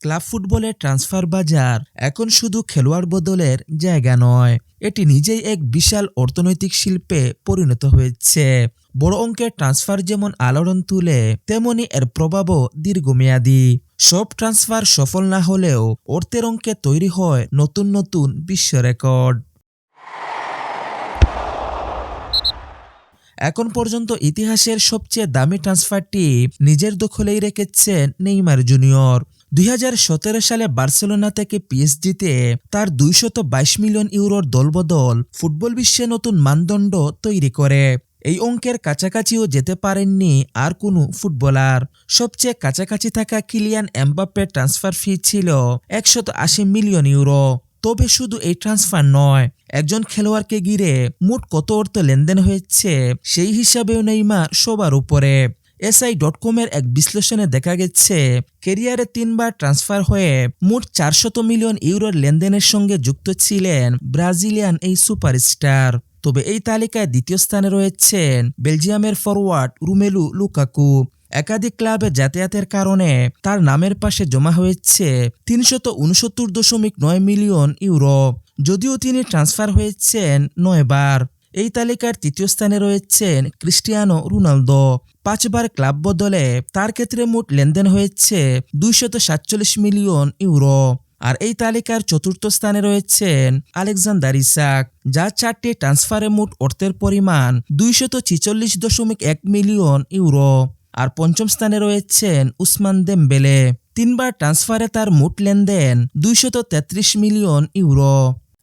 Club ফুটবলের transfer বাজার এখন শুধু খেলোয়াড় বদলের জায়গা নয়, এটি নিজেই এক বিশাল অর্থনৈতিক শিল্পে পরিণত হয়েছে। বড় অঙ্কের ট্রান্সফার যেমন আলোড়ন তুলে, তেমনি এর প্রভাবও দীর্ঘমেয়াদী। সব ট্রান্সফার সফল না হলেও অর্থের অঙ্কে তৈরি হয় নতুন নতুন বিশ্ব রেকর্ড। এখন পর্যন্ত ইতিহাসের সবচেয়ে দামি ট্রান্সফারটি নিজের দখলেই রেখেছেন নেইমার জুনিয়র। 2017 সালে বার্সেলোনা থেকে পিএসজিতে তার 222 মিলিয়ন ইউরোর দলবদল ফুটবল বিশ্বে নতুন মানদণ্ড তৈরি করে। এই অঙ্কের কাছাকাছিও যেতে পারেননি আর কোনো ফুটবলার। সবচেয়ে কাছাকাছি থাকা কিলিয়ান এমবাপ্পের ট্রান্সফার ফি ছিল 180 মিলিয়ন ইউরো। তবে শুধু এই ট্রান্সফার নয়, একজন খেলোয়াড়কে ঘিরে মোট কত অর্থ লেনদেন হয়েছে সেই হিসাবেও নেইমার সবার উপরে। SI.com-এর এক বিশ্লেষণে দেখা গেছে, ক্যারিয়ারে 3 বার ট্রান্সফার হয়ে মোট 400 মিলিয়ন ইউরোর লেনদেনের সঙ্গে যুক্ত ছিলেন ব্রাজিলিয়ান এই সুপারস্টার। তবে এই তালিকায় দ্বিতীয় স্থানে রয়েছেন বেলজিয়ামের ফরওয়ার্ড রোমেলু লুকাকু। একাধিক ক্লাবে যাতায়াতের কারণে তার নামের পাশে জমা হয়েছে 369.9 মিলিয়ন ইউরো, যদিও তিনি ট্রান্সফার হয়েছেন 9 বার। এই তালিকার তৃতীয় স্থানে রয়েছেন ক্রিস্টিয়ানো রোনালদো। 5 বার ক্লাব বদলে তার ক্ষেত্রে মোট লেনদেন হয়েছে 247 মিলিয়ন ইউরো। আর এই তালিকার চতুর্থ স্থানে রয়েছেন আলেকজান্ডার ইসাক, যার 4টি ট্রান্সফারে মোট অর্থের পরিমাণ 246.1 মিলিয়ন ইউরো। আর পঞ্চম স্থানে রয়েছেন উসমান দেমবেলে। 3 বার ট্রান্সফারে তার মোট লেনদেন 233 মিলিয়ন ইউরো।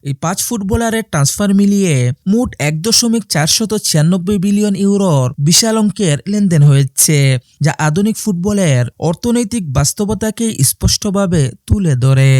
এই 5 ফুটবলারের ট্রান্সফার মিলিয়ে মোট 1.496 বিলিয়ন ইউরোর বিশাল অঙ্কের লেনদেন হয়েছে, যা আধুনিক ফুটবলের অর্থনৈতিক বাস্তবতাকে স্পষ্টভাবে তুলে ধরে।